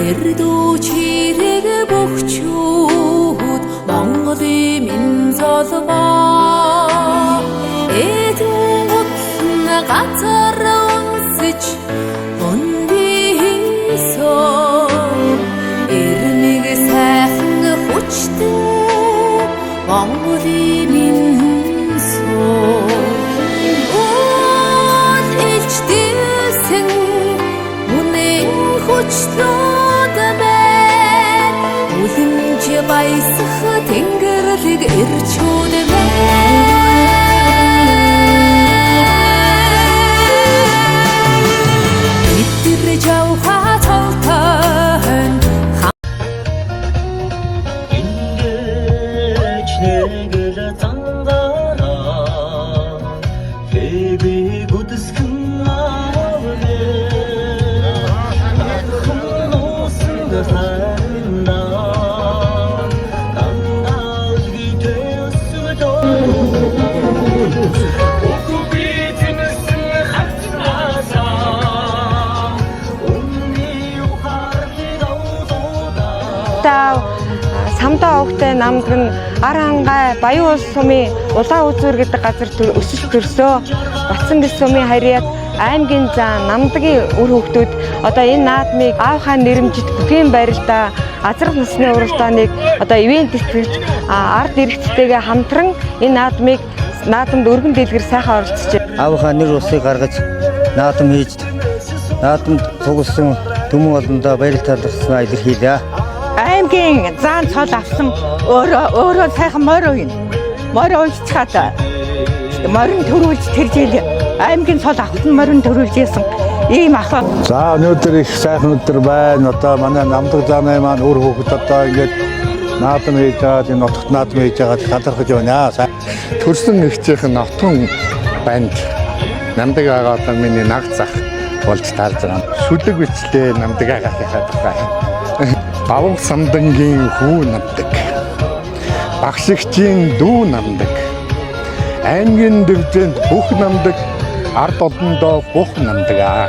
Эрдүү чирэг бөхчүүд Монголын минь золбоо Эдэн утсан газар унсаж Ундийсон Эрмиг сайхан хүчтэй Монголын минь сон Уул илчдээсэн үнэн хүчлүүд байна Үлэмж баясах тэнгэрлэг ирчүүд байна Идэр жавха цолтон Ингэж нэгэл зангаараа Хэби гүдэсгэн авлээ Самдаа өвгтэй намд нь ар хангай Баян улс сумын улаан үзүүр гэдэг газар өсөж төрсөө Батсан гис сумын харьяат аймгийн зан намдгийн үр хөвгтүүд одоо энэ наадмыг аав хаан нэрэмжит бүхэн байралдаа азрах насны уралдааныг одоо ивент тэтгэж ард иргэдтэйгээ хамтран энэ наадамд өргөн дэлгэр сайхан оролцож байна. Аав хаан нэр усыг гаргаж наадам хийж наадамд цугласан төмөн олондоо баярал талархснаа илэрхийлье. Аймгийн заан цол авсан өөрөө сайхан морь ууна. Морь уйчхаад морин төрүүлж тэр жил аймгийн цол авсан морин төрүүлж ийсэн ийм ах. За өнөөдөр их сайхан өдөр байна. Одоо манай намдаг зааны маань өөр хүүхэд одоо ингээд наадам хийж байгаа, энэ нутагт наадам хийж байгаа талархаж байна. Төрсөн ихчийнхэн нотгон банд намдаг агаа одоо миний наг зах болж таарж байгаа. Шүлэг бичлээ намдаг агийнхаа тухай. Бавг самдангийн хүү намдаг. Багшигчийн дүү намдаг. Аймгийн дэвжээнд бүх намдаг. Ард олондоо бүх намдаг.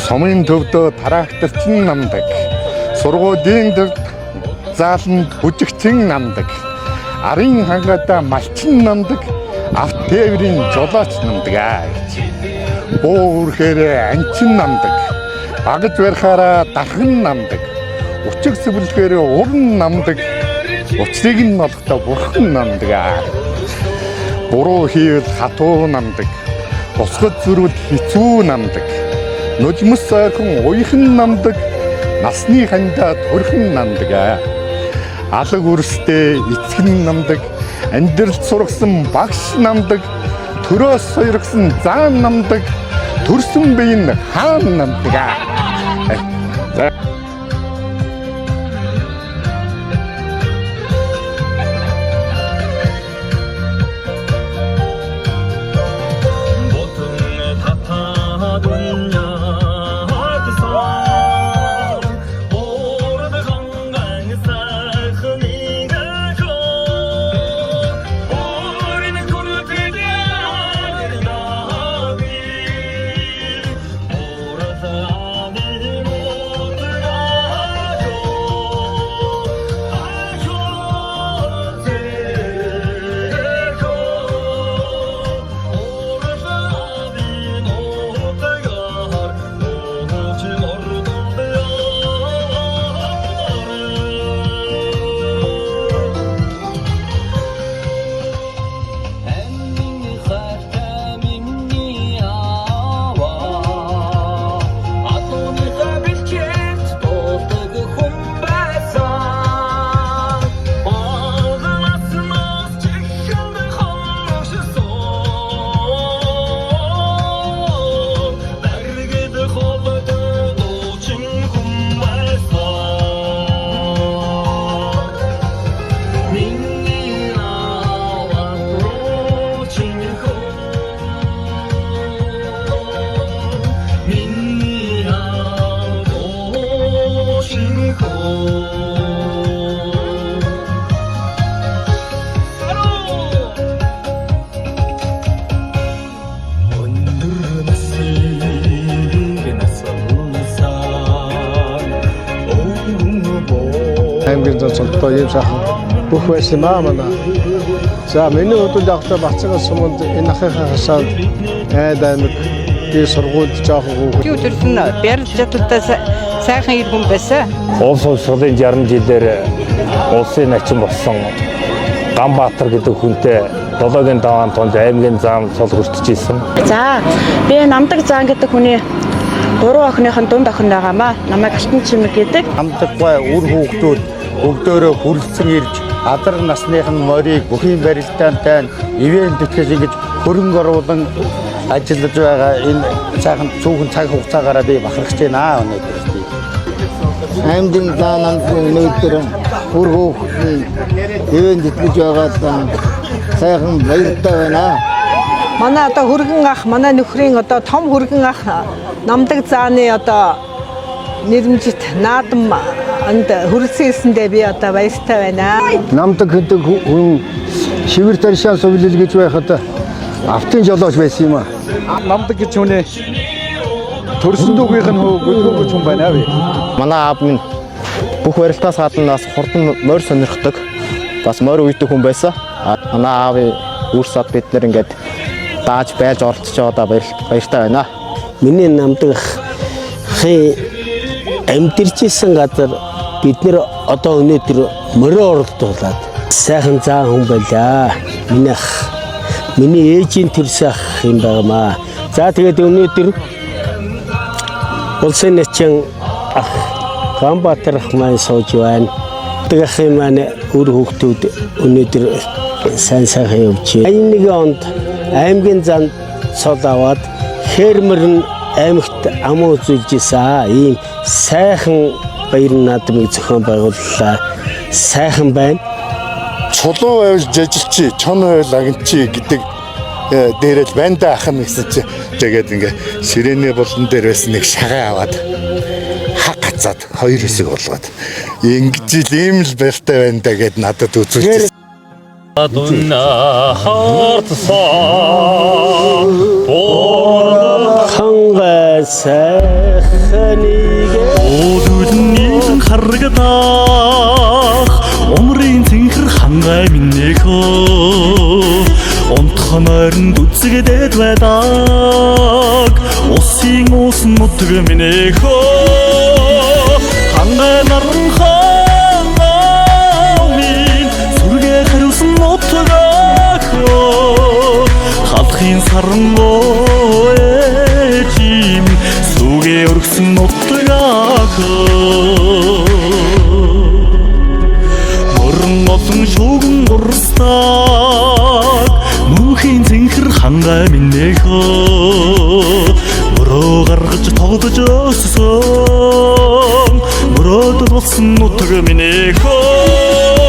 Сумын төвдөө тракторчин намдаг. Сургуулийн төвд зааланд бүжигчин намдаг. Арын хангатай малчин намдаг. Автоэврийн жолооч намдаг. Буу үрхээр анчин намдаг. Багж барихаараа дархан намдаг. Учиг сэвлэхээр уран намдаг. Учрыг нь олохдоо бурхан намдаг. Буруу хийвэл хатуу намдаг. Босгод зүрвэл хэцүү намдаг. Нулимс сайхан уйхан намдаг. Насны хандаа төрхөн намдаг. Алаг үрстэй эцгэн намдаг. Амьдралд сургасан багш намдаг. Төрөөс сойргсан заан намдаг. Төрсөн биеийн хаан намдаг. аймгийн зан цолтой ийм сайхан бүх байсан юм аа манай. За миний хувьд яг та бацгаа суманд энэ ахыхаа хасаад айд аймаг би сургуульд жоохон хөөх. Юу төрсөн барилж чадвартай сайхан ир хүн байсан. Улс улсуудын 60 жилээр улсын начин болсон Ганбаатар гэдэг хүнтэй 7-гийн даваан тунж аймгийн зам цол хүртэж исэн. За би намдаг заан гэдэг хүний 3 охиныхон дунд охин байгаамаа. Намайг Алтан Чимэг гэдэг. Намдаг бай үр хүүхдүүд бүгдөө хүрлцэн ирж адар насныхын морийг бүхийн барилтаантай ивэн тэтгэж ингэж хөрөнгө оруулан ажиллаж байгаа энэ сайхан цөөхөн цаг хугацаагаараа би бахархаж байна өнөөдөр. Аймгийн заананд өнөөдөр үр хүүхдийн ивэн тэтгэж байгаа сайхан баяртай байна. Манай одоо хүргэн ах, манай нөхрийн одоо том хүргэн ах намдаг зааны одоо нэрмжит наадам анд хүрэлцээсэндээ би одоо баяртай байна. Намдаг гэдэг хүн шивэр таршаа сувлил гэж байхад автын жолооч байсан юм аа. Намдаг гэж хүнээ төрсөн дүүгийнх нь гөлгөөгч хүн байна аа. Манай аав минь бүх барилтаас гадна бас хурдан морь сонирхдаг. Бас морь үйдэг хүн байсан. Манай аавын үрсад бид нэр ингээд дааж байж оролцож байгаа баяртай байна. Миний намдаг амьдэрчсэн газар бид нэр одоо өнөөдөр морио оролдуулаад сайхан заа хүн байлаа. Миний ээжийн төрсөн ах юм байнамаа. За тэгээд өнөөдөр улсын начин ах Ганбаатар ах маань сууж байна. Тэгэх юм маань үр хүүхдүүд өнөөдөр сайн сайхан явж байна. 81 онд аймгийн зан цол аваад фермер нь аймагт ам үзүүлж исэн ийм сайхан баяр наадмыг зохион байгууллаа. Сайхан байна. Чулуу байвал жажилчи, чон байвал агнчи гэдэг дээрэл банда ахна гэсэн чи тэгээд ингээ ширээний болон дээр байсан нэг шагаа аваад хаг гацаад 2 хэсэг болгоод ингэж л ийм л баяртай байна да гэд надад үзүүлчихсэн. хангай сайханыг Өөдөлний харагдах умрын цэнхэр хангай минийхөө онтхон ойронд үзэгдээд байдаг усын ус нутг минийхөө хангай наран хангай сүргээ хариусан нутгахөө халахын саран ээжим сүгээ өргсөн нутгахөө олон шууган урстаг мөнхийн цэнхэр хангай минийхөө мөрөө гаргаж тоглож өссөн мөрөөд болсон нутг минийхөө